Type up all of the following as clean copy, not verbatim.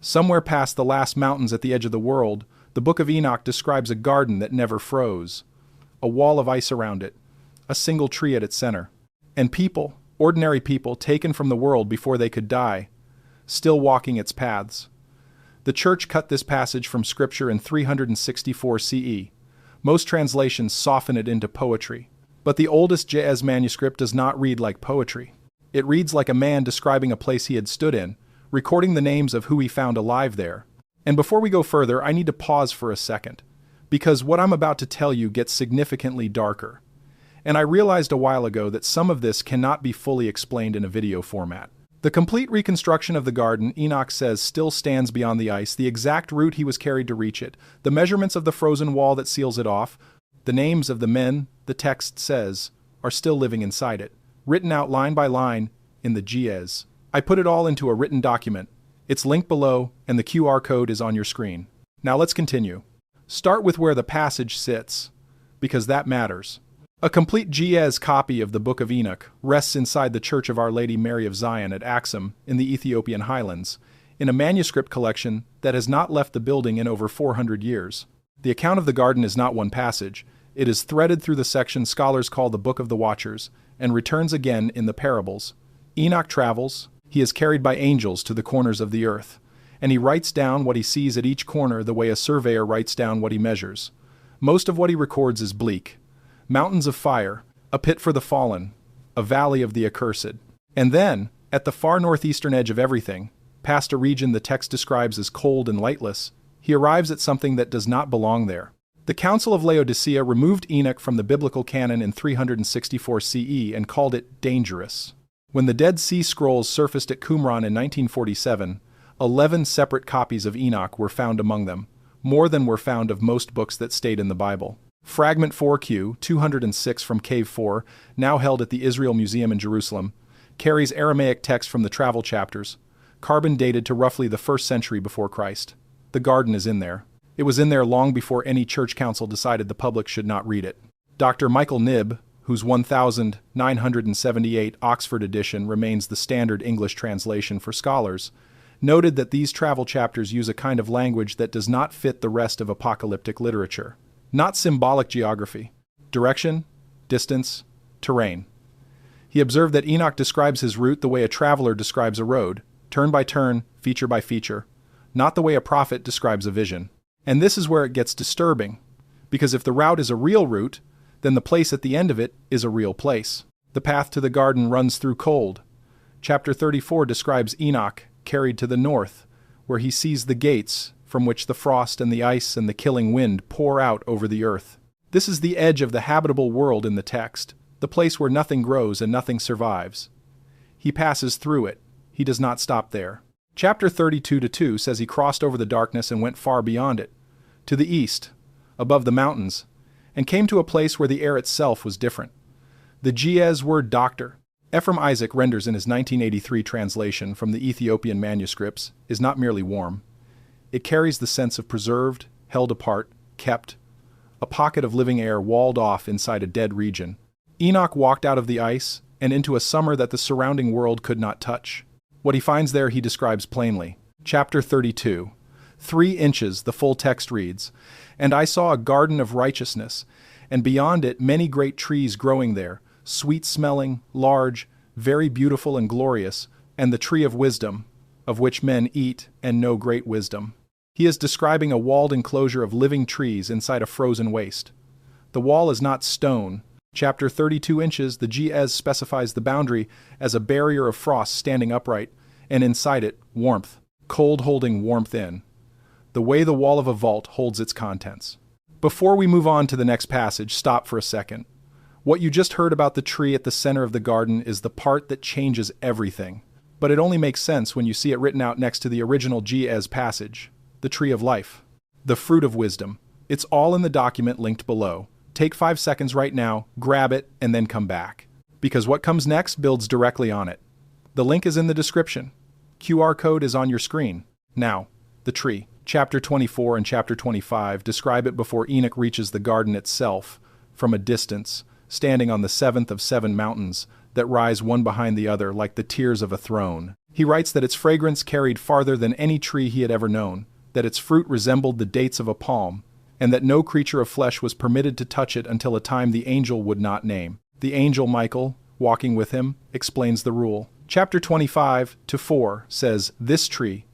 Somewhere past the last mountains at the edge of the world, the Book of Enoch describes a garden that never froze, a wall of ice around it, a single tree at its center, and people, ordinary people taken from the world before they could die, still walking its paths. The Church cut this passage from Scripture in 364 CE. Most translations soften it into poetry. But the oldest Ge'ez manuscript does not read like poetry. It reads like a man describing a place he had stood in, recording the names of who he found alive there. And before we go further, I need to pause for a second, because what I'm about to tell you gets significantly darker. And I realized a while ago that some of this cannot be fully explained in a video format. The complete reconstruction of the garden, Enoch says, still stands beyond the ice, the exact route he was carried to reach it, the measurements of the frozen wall that seals it off, the names of the men, the text says, are still living inside it, written out line by line in the Ge'ez. I put it all into a written document. It's linked below, and the QR code is on your screen. Now let's continue. Start with where the passage sits, because that matters. A complete Ge'ez copy of the Book of Enoch rests inside the Church of Our Lady Mary of Zion at Axum in the Ethiopian highlands, in a manuscript collection that has not left the building in over 400 years. The account of the garden is not one passage. It is threaded through the section scholars call the Book of the Watchers, and returns again in the parables. Enoch travels. He is carried by angels to the corners of the earth, and he writes down what he sees at each corner the way a surveyor writes down what he measures. Most of what he records is bleak. Mountains of fire, a pit for the fallen, a valley of the accursed. And then, at the far northeastern edge of everything, past a region the text describes as cold and lightless, he arrives at something that does not belong there. The Council of Laodicea removed Enoch from the biblical canon in 364 CE and called it dangerous. When the Dead Sea Scrolls surfaced at Qumran in 1947, 11 separate copies of Enoch were found among them, more than were found of most books that stayed in the Bible. Fragment 4Q, 206 from Cave 4, now held at the Israel Museum in Jerusalem, carries Aramaic text from the travel chapters, carbon dated to roughly the 1st century before Christ. The garden is in there. It was in there long before any church council decided the public should not read it. Dr. Michael Knibb, whose 1978 Oxford edition remains the standard English translation for scholars, noted that these travel chapters use a kind of language that does not fit the rest of apocalyptic literature. Not symbolic geography, direction, distance, terrain. He observed that Enoch describes his route the way a traveler describes a road, turn by turn, feature by feature, not the way a prophet describes a vision. And this is where it gets disturbing, because if the route is a real route, then the place at the end of it is a real place. The path to the garden runs through cold. Chapter 34 describes Enoch carried to the north, where he sees the gates from which the frost and the ice and the killing wind pour out over the earth. This is the edge of the habitable world in the text, the place where nothing grows and nothing survives. He passes through it. He does not stop there. Chapter 32-2 says he crossed over the darkness and went far beyond it, to the east, above the mountains, and came to a place where the air itself was different. The Ge'ez word doctor, Ephraim Isaac renders in his 1983 translation from the Ethiopian manuscripts, is not merely warm. It carries the sense of preserved, held apart, kept, a pocket of living air walled off inside a dead region. Enoch walked out of the ice and into a summer that the surrounding world could not touch. What he finds there he describes plainly. Chapter 32. 3 inches, the full text reads, "And I saw a garden of righteousness, and beyond it many great trees growing there, sweet-smelling, large, very beautiful and glorious, and the tree of wisdom, of which men eat and know great wisdom." He is describing a walled enclosure of living trees inside a frozen waste. The wall is not stone. Chapter 32 inches, the Ge'ez specifies the boundary as a barrier of frost standing upright, and inside it, warmth, cold holding warmth in, the way the wall of a vault holds its contents. Before we move on to the next passage, stop for a second. What you just heard about the tree at the center of the garden is the part that changes everything, but it only makes sense when you see it written out next to the original Ge'ez passage, the tree of life, the fruit of wisdom. It's all in the document linked below. Take 5 seconds right now, grab it, and then come back, because what comes next builds directly on it. The link is in the description. QR code is on your screen. Now, the tree. Chapter 24 and Chapter 25 describe it before Enoch reaches the garden itself, from a distance, standing on the 7th of 7 mountains that rise one behind the other like the tiers of a throne. He writes that its fragrance carried farther than any tree he had ever known, that its fruit resembled the dates of a palm, and that no creature of flesh was permitted to touch it until a time the angel would not name. The angel Michael, walking with him, explains the rule. Chapter 25-4 says, "This tree,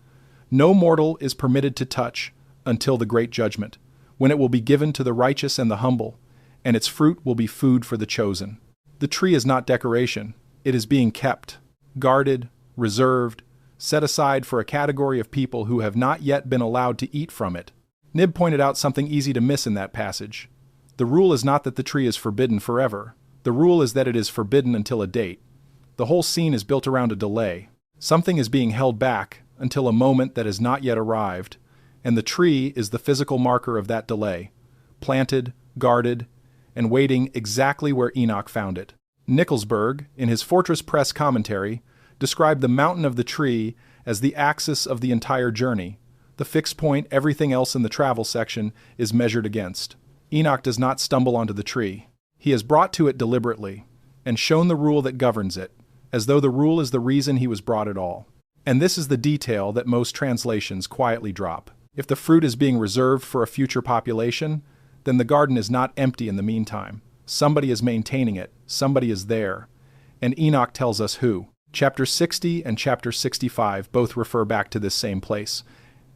no mortal is permitted to touch until the great judgment, when it will be given to the righteous and the humble, and its fruit will be food for the chosen." The tree is not decoration. It is being kept, guarded, reserved, set aside for a category of people who have not yet been allowed to eat from it. Nib pointed out something easy to miss in that passage. The rule is not that the tree is forbidden forever. The rule is that it is forbidden until a date. The whole scene is built around a delay. Something is being held back until a moment that has not yet arrived, and the tree is the physical marker of that delay, planted, guarded, and waiting exactly where Enoch found it. Nickelsburg, in his Fortress Press commentary, described the mountain of the tree as the axis of the entire journey, the fixed point everything else in the travel section is measured against. Enoch does not stumble onto the tree. He is brought to it deliberately, and shown the rule that governs it, as though the rule is the reason he was brought at all. And this is the detail that most translations quietly drop. If the fruit is being reserved for a future population, then the garden is not empty in the meantime. Somebody is maintaining it, somebody is there. And Enoch tells us who. Chapter 60 and chapter 65 both refer back to this same place,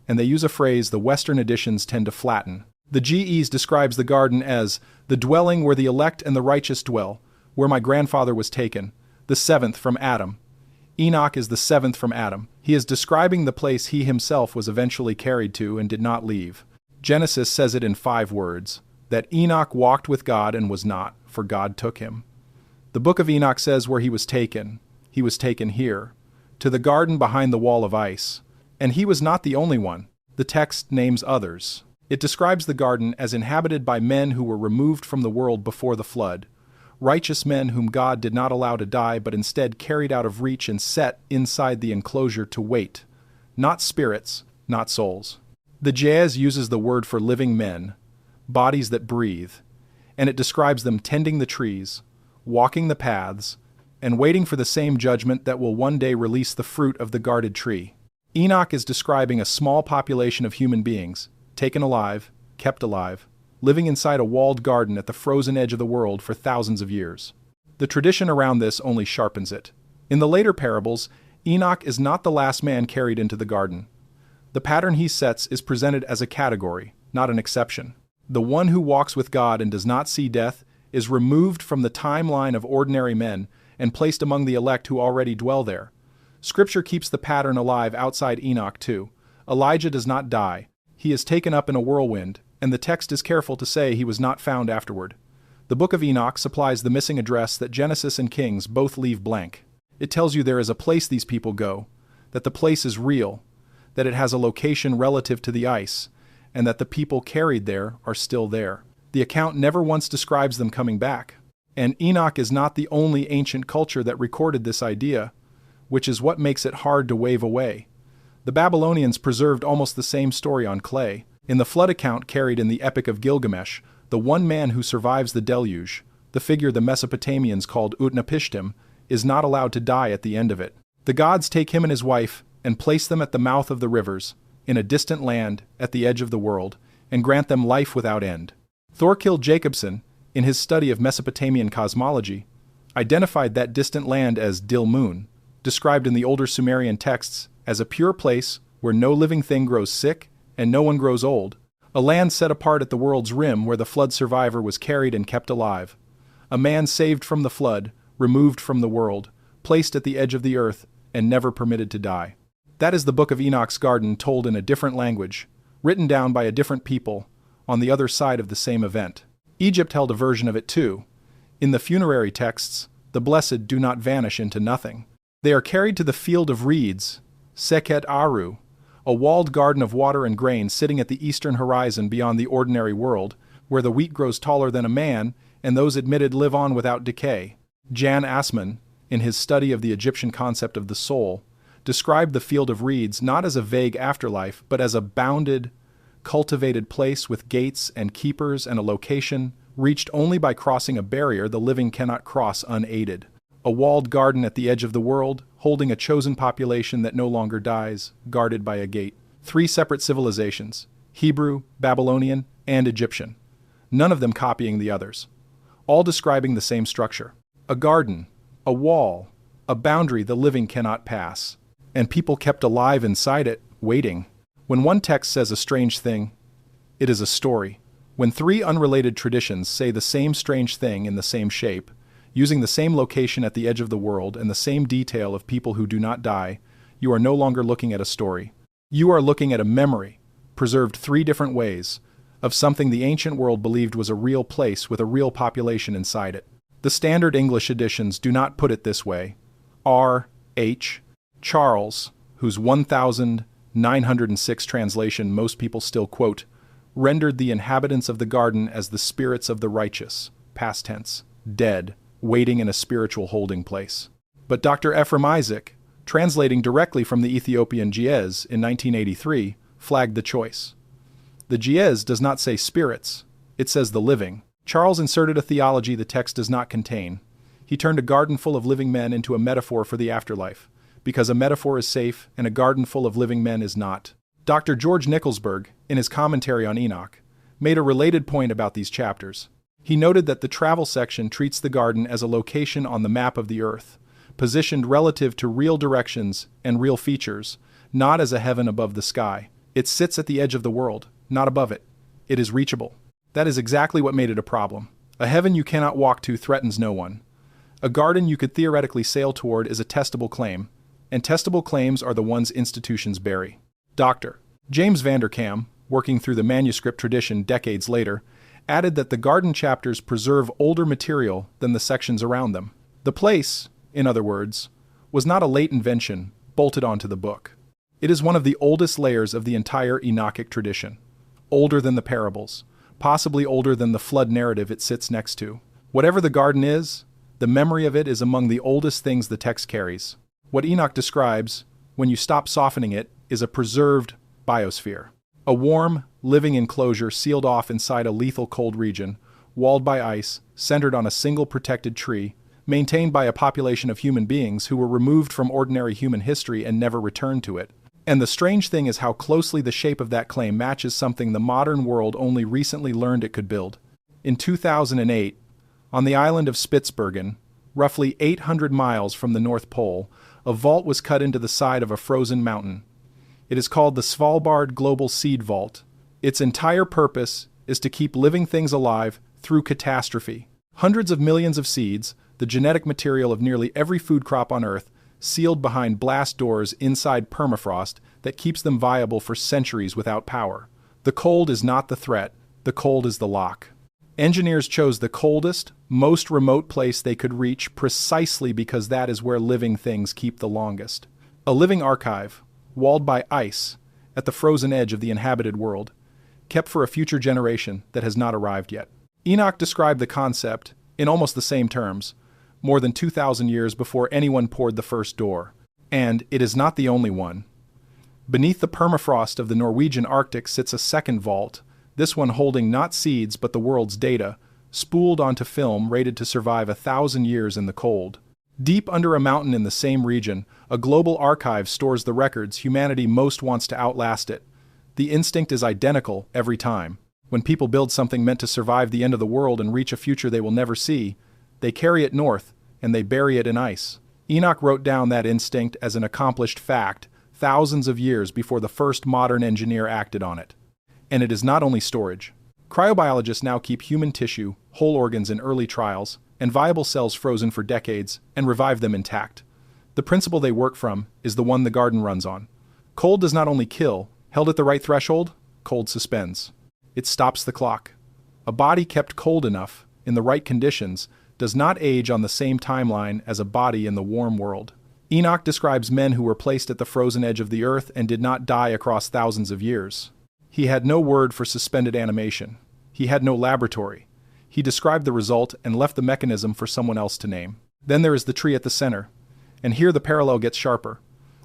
and they use a phrase the Western editions tend to flatten. The GEs describes the garden as the dwelling where the elect and the righteous dwell, where my grandfather was taken, the seventh from Adam. Enoch is the seventh from Adam. He is describing the place he himself was eventually carried to and did not leave. Genesis says it in 5 words, that Enoch walked with God and was not, for God took him. The Book of Enoch says where he was taken here, to the garden behind the wall of ice. And he was not the only one. The text names others. It describes the garden as inhabited by men who were removed from the world before the flood, righteous men whom God did not allow to die but instead carried out of reach and set inside the enclosure to wait. Not spirits, not souls. The Jazz uses the word for living men, bodies that breathe, and it describes them tending the trees, walking the paths, and waiting for the same judgment that will one day release the fruit of the guarded tree. Enoch is describing a small population of human beings, taken alive, kept alive, living inside a walled garden at the frozen edge of the world for thousands of years. The tradition around this only sharpens it. In the later parables, Enoch is not the last man carried into the garden. The pattern he sets is presented as a category, not an exception. The one who walks with God and does not see death is removed from the timeline of ordinary men and placed among the elect who already dwell there. Scripture keeps the pattern alive outside Enoch too. Elijah does not die. He is taken up in a whirlwind, and the text is careful to say he was not found afterward. The Book of Enoch supplies the missing address that Genesis and Kings both leave blank. It tells you there is a place these people go, that the place is real, that it has a location relative to the ice, and that the people carried there are still there. The account never once describes them coming back. And Enoch is not the only ancient culture that recorded this idea, which is what makes it hard to wave away. The Babylonians preserved almost the same story on clay. In the flood account carried in the Epic of Gilgamesh, the one man who survives the deluge, the figure the Mesopotamians called Utnapishtim, is not allowed to die at the end of it. The gods take him and his wife and place them at the mouth of the rivers, in a distant land at the edge of the world, and grant them life without end. Thorkild Jacobson, in his study of Mesopotamian cosmology, identified that distant land as Dilmun, described in the older Sumerian texts as a pure place where no living thing grows sick and no one grows old, a land set apart at the world's rim where the flood survivor was carried and kept alive, a man saved from the flood, removed from the world, placed at the edge of the earth, and never permitted to die. That is the Book of Enoch's garden told in a different language, written down by a different people, on the other side of the same event. Egypt held a version of it too. In the funerary texts, the blessed do not vanish into nothing. They are carried to the field of reeds, Seket Aru, a walled garden of water and grain sitting at the eastern horizon beyond the ordinary world, where the wheat grows taller than a man, and those admitted live on without decay. Jan Assmann, in his study of the Egyptian concept of the soul, described the field of reeds not as a vague afterlife, but as a bounded, cultivated place with gates and keepers and a location reached only by crossing a barrier the living cannot cross unaided. A walled garden at the edge of the world, holding a chosen population that no longer dies, guarded by a gate. 3 separate civilizations: Hebrew, Babylonian, and Egyptian. None of them copying the others. All describing the same structure. A garden, a wall, a boundary the living cannot pass. And people kept alive inside it, waiting. When one text says a strange thing, it is a story. When 3 unrelated traditions say the same strange thing in the same shape, using the same location at the edge of the world and the same detail of people who do not die, you are no longer looking at a story. You are looking at a memory, preserved 3 different ways, of something the ancient world believed was a real place with a real population inside it. The standard English editions do not put it this way. R. H. Charles, whose 1906 translation most people still quote, rendered the inhabitants of the garden as the spirits of the righteous, past tense, dead, waiting in a spiritual holding place. But Dr. Ephraim Isaac, translating directly from the Ethiopian Ge'ez in 1983, flagged the choice. The Ge'ez does not say spirits, it says the living. Charles inserted a theology the text does not contain. He turned a garden full of living men into a metaphor for the afterlife, because a metaphor is safe and a garden full of living men is not. Dr. George Nicholsburg, in his commentary on Enoch, made a related point about these chapters. He noted that the travel section treats the garden as a location on the map of the earth, positioned relative to real directions and real features, not as a heaven above the sky. It sits at the edge of the world, not above it. It is reachable. That is exactly what made it a problem. A heaven you cannot walk to threatens no one. A garden you could theoretically sail toward is a testable claim, and testable claims are the ones institutions bury. Dr. James Vanderkam, working through the manuscript tradition decades later, added that the garden chapters preserve older material than the sections around them. The place, in other words, was not a late invention bolted onto the book. It is one of the oldest layers of the entire Enochic tradition, older than the parables, possibly older than the flood narrative it sits next to. Whatever the garden is, the memory of it is among the oldest things the text carries. What Enoch describes, when you stop softening it, is a preserved biosphere. A warm, living enclosure sealed off inside a lethal cold region, walled by ice, centered on a single protected tree, maintained by a population of human beings who were removed from ordinary human history and never returned to it. And the strange thing is how closely the shape of that claim matches something the modern world only recently learned it could build. In 2008, on the island of Spitsbergen, roughly 800 miles from the North Pole, a vault was cut into the side of a frozen mountain. It is called the Svalbard Global Seed Vault. Its entire purpose is to keep living things alive through catastrophe. Hundreds of millions of seeds, the genetic material of nearly every food crop on Earth, sealed behind blast doors inside permafrost that keeps them viable for centuries without power. The cold is not the threat, the cold is the lock. Engineers chose the coldest, most remote place they could reach precisely because that is where living things keep the longest. A living archive, walled by ice, at the frozen edge of the inhabited world, kept for a future generation that has not arrived yet. Enoch described the concept, in almost the same terms, more than 2,000 years before anyone poured the first door. And it is not the only one. Beneath the permafrost of the Norwegian Arctic sits a second vault, this one holding not seeds but the world's data, spooled onto film rated to survive 1,000 years in the cold. Deep under a mountain in the same region, a global archive stores the records humanity most wants to outlast it. The instinct is identical every time. When people build something meant to survive the end of the world and reach a future they will never see, they carry it north, and they bury it in ice. Enoch wrote down that instinct as an accomplished fact thousands of years before the first modern engineer acted on it. And it is not only storage. Cryobiologists now keep human tissue, whole organs in early trials, and viable cells frozen for decades, and revive them intact. The principle they work from is the one the garden runs on. Cold does not only kill, held at the right threshold, cold suspends. It stops the clock. A body kept cold enough, in the right conditions, does not age on the same timeline as a body in the warm world. Enoch describes men who were placed at the frozen edge of the earth and did not die across thousands of years. He had no word for suspended animation. He had no laboratory. He described the result and left the mechanism for someone else to name. Then there is the tree at the center. And here the parallel gets sharper.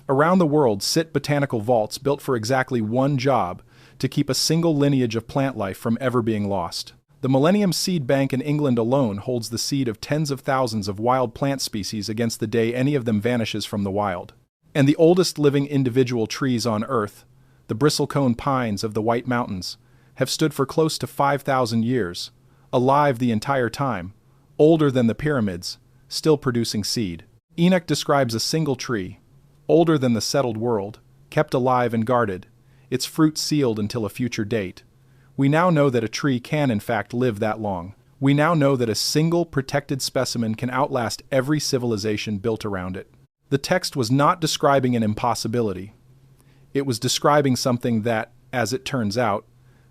Around the world sit botanical vaults built for exactly one job, to keep a single lineage of plant life from ever being lost. The Millennium Seed Bank in England alone holds the seed of tens of thousands of wild plant species against the day any of them vanishes from the wild. And the oldest living individual trees on Earth, the bristlecone pines of the White Mountains, have stood for close to 5,000 years, alive the entire time, older than the pyramids, still producing seed. Enoch describes a single tree, older than the settled world, kept alive and guarded, its fruit sealed until a future date. We now know that a tree can in fact live that long. We now know that a single protected specimen can outlast every civilization built around it. The text was not describing an impossibility. It was describing something that, as it turns out,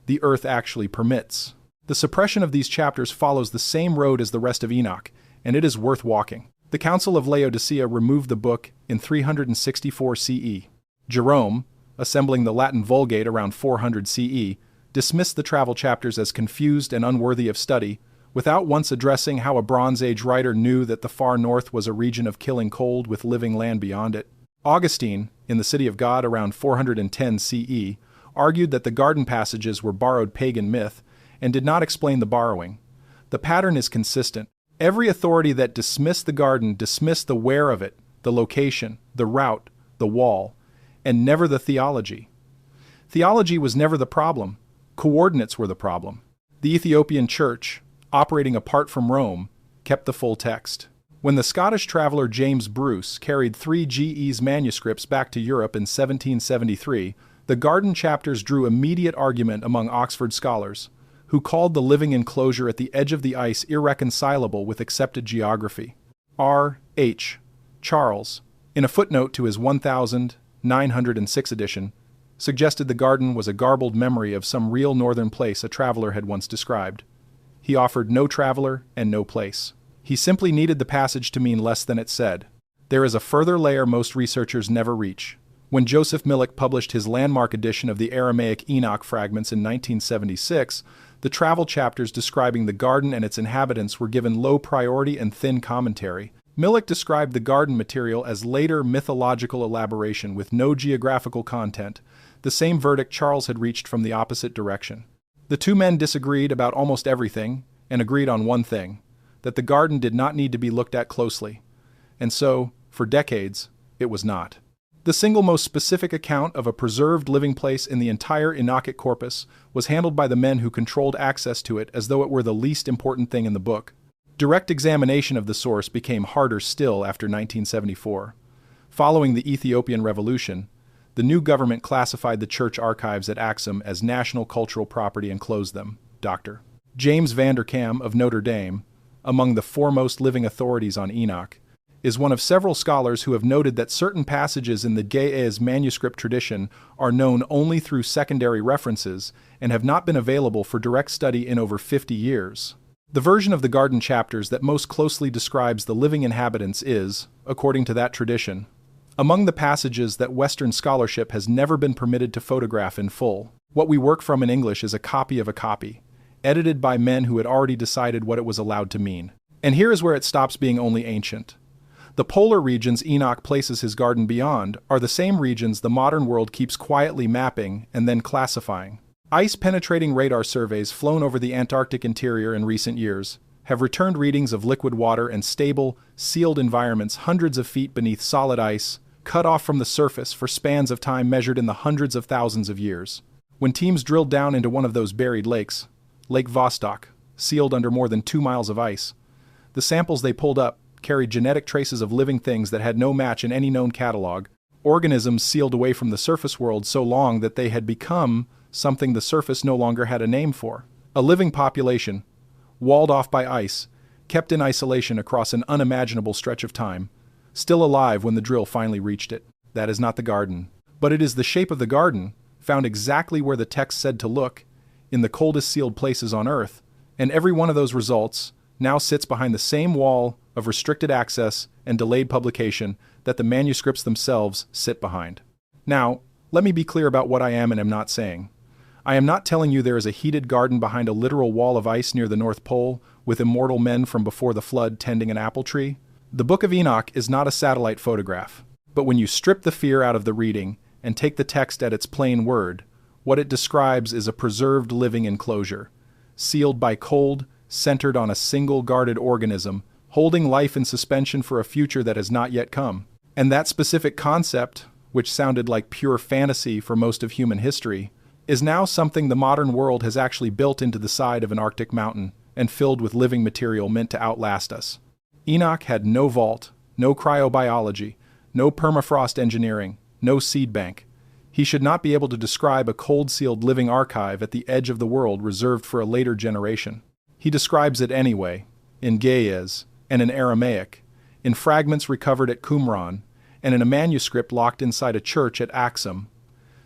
the earth actually permits. The suppression of these chapters follows the same road as the rest of Enoch, and it is worth walking. The Council of Laodicea removed the book in 364 CE. Jerome, assembling the Latin Vulgate around 400 CE, dismissed the travel chapters as confused and unworthy of study, without once addressing how a Bronze Age writer knew that the far north was a region of killing cold with living land beyond it. Augustine, in the City of God around 410 CE, argued that the garden passages were borrowed pagan myth and did not explain the borrowing. The pattern is consistent. Every authority that dismissed the garden dismissed the where of it, the location, the route, the wall, and never the theology. Theology was never the problem. Coordinates were the problem. The Ethiopian Church, operating apart from Rome, kept the full text. When the Scottish traveler James Bruce carried 3 GE's manuscripts back to Europe in 1773, the garden chapters drew immediate argument among Oxford scholars, who called the living enclosure at the edge of the ice irreconcilable with accepted geography. R. H. Charles, in a footnote to his 1906 edition, suggested the garden was a garbled memory of some real northern place a traveler had once described. He offered no traveler and no place. He simply needed the passage to mean less than it said. There is a further layer most researchers never reach. When Joseph Millick published his landmark edition of the Aramaic Enoch fragments in 1976, the travel chapters describing the garden and its inhabitants were given low priority and thin commentary. Millick described the garden material as later mythological elaboration with no geographical content, the same verdict Charles had reached from the opposite direction. The two men disagreed about almost everything, and agreed on one thing, that the garden did not need to be looked at closely. And so, for decades, it was not. The single most specific account of a preserved living place in the entire Enochic corpus was handled by the men who controlled access to it as though it were the least important thing in the book. Direct examination of the source became harder still after 1974. Following the Ethiopian Revolution, the new government classified the church archives at Axum as national cultural property and closed them. Dr. James Vanderkam of Notre Dame, among the foremost living authorities on Enoch, is one of several scholars who have noted that certain passages in the Ge'ez manuscript tradition are known only through secondary references and have not been available for direct study in over 50 years. The version of the garden chapters that most closely describes the living inhabitants is, according to that tradition, among the passages that Western scholarship has never been permitted to photograph in full. What we work from in English is a copy of a copy, edited by men who had already decided what it was allowed to mean. And here is where it stops being only ancient. The polar regions Enoch places his garden beyond are the same regions the modern world keeps quietly mapping and then classifying. Ice-penetrating radar surveys flown over the Antarctic interior in recent years have returned readings of liquid water and stable, sealed environments hundreds of feet beneath solid ice, cut off from the surface for spans of time measured in the hundreds of thousands of years. When teams drilled down into one of those buried lakes, Lake Vostok, sealed under more than 2 miles of ice, the samples they pulled up carried genetic traces of living things that had no match in any known catalog, organisms sealed away from the surface world so long that they had become something the surface no longer had a name for. A living population, walled off by ice, kept in isolation across an unimaginable stretch of time, still alive when the drill finally reached it. That is not the garden. But it is the shape of the garden, found exactly where the text said to look, in the coldest sealed places on Earth, and every one of those results now sits behind the same wall of restricted access and delayed publication that the manuscripts themselves sit behind. Now, let me be clear about what I am and am not saying. I am not telling you there is a heated garden behind a literal wall of ice near the North Pole, with immortal men from before the flood tending an apple tree. The Book of Enoch is not a satellite photograph, but when you strip the fear out of the reading and take the text at its plain word, what it describes is a preserved living enclosure, sealed by cold, centered on a single guarded organism, holding life in suspension for a future that has not yet come. And that specific concept, which sounded like pure fantasy for most of human history, is now something the modern world has actually built into the side of an Arctic mountain and filled with living material meant to outlast us. Enoch had no vault, no cryobiology, no permafrost engineering, no seed bank. He should not be able to describe a cold-sealed living archive at the edge of the world reserved for a later generation. He describes it anyway, in Ge'ez and in Aramaic, in fragments recovered at Qumran, and in a manuscript locked inside a church at Axum,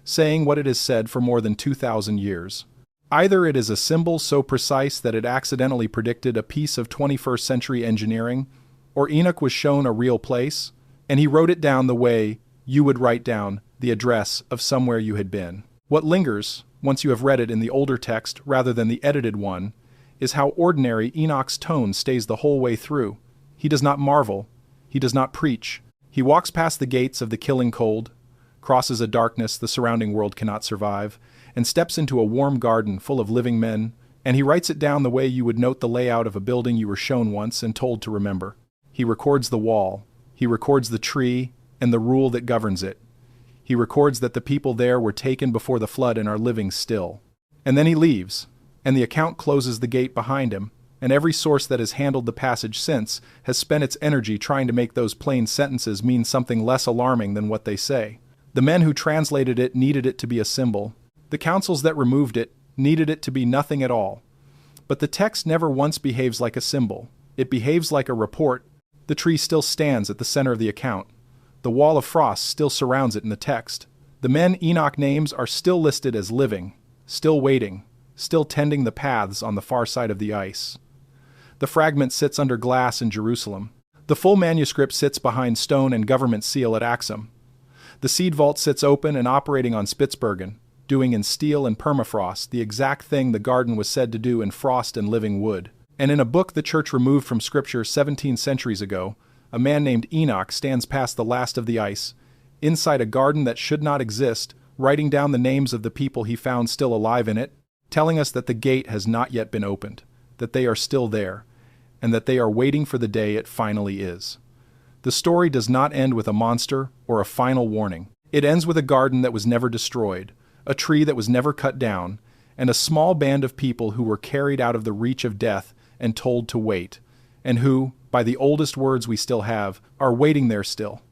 saying what it has said for more than 2,000 years. Either it is a symbol so precise that it accidentally predicted a piece of 21st century engineering, or Enoch was shown a real place, and he wrote it down the way you would write down the address of somewhere you had been. What lingers, once you have read it in the older text rather than the edited one, is how ordinary Enoch's tone stays the whole way through. He does not marvel. He does not preach. He walks past the gates of the killing cold, crosses a darkness the surrounding world cannot survive, and steps into a warm garden full of living men, and he writes it down the way you would note the layout of a building you were shown once and told to remember. He records the wall. He records the tree and the rule that governs it. He records that the people there were taken before the flood and are living still. And then he leaves, and the account closes the gate behind him, and every source that has handled the passage since has spent its energy trying to make those plain sentences mean something less alarming than what they say. The men who translated it needed it to be a symbol. The councils that removed it needed it to be nothing at all. But the text never once behaves like a symbol. It behaves like a report. The tree still stands at the center of the account. The wall of frost still surrounds it in the text. The men Enoch names are still listed as living, still waiting, still tending the paths on the far side of the ice. The fragment sits under glass in Jerusalem. The full manuscript sits behind stone and government seal at Axum. The seed vault sits open and operating on Spitsbergen, doing in steel and permafrost the exact thing the garden was said to do in frost and living wood. And in a book the church removed from Scripture 17 centuries ago, a man named Enoch stands past the last of the ice, inside a garden that should not exist, writing down the names of the people he found still alive in it, telling us that the gate has not yet been opened, that they are still there, and that they are waiting for the day it finally is. The story does not end with a monster or a final warning. It ends with a garden that was never destroyed, a tree that was never cut down, and a small band of people who were carried out of the reach of death and told to wait, and who, by the oldest words we still have, are waiting there still.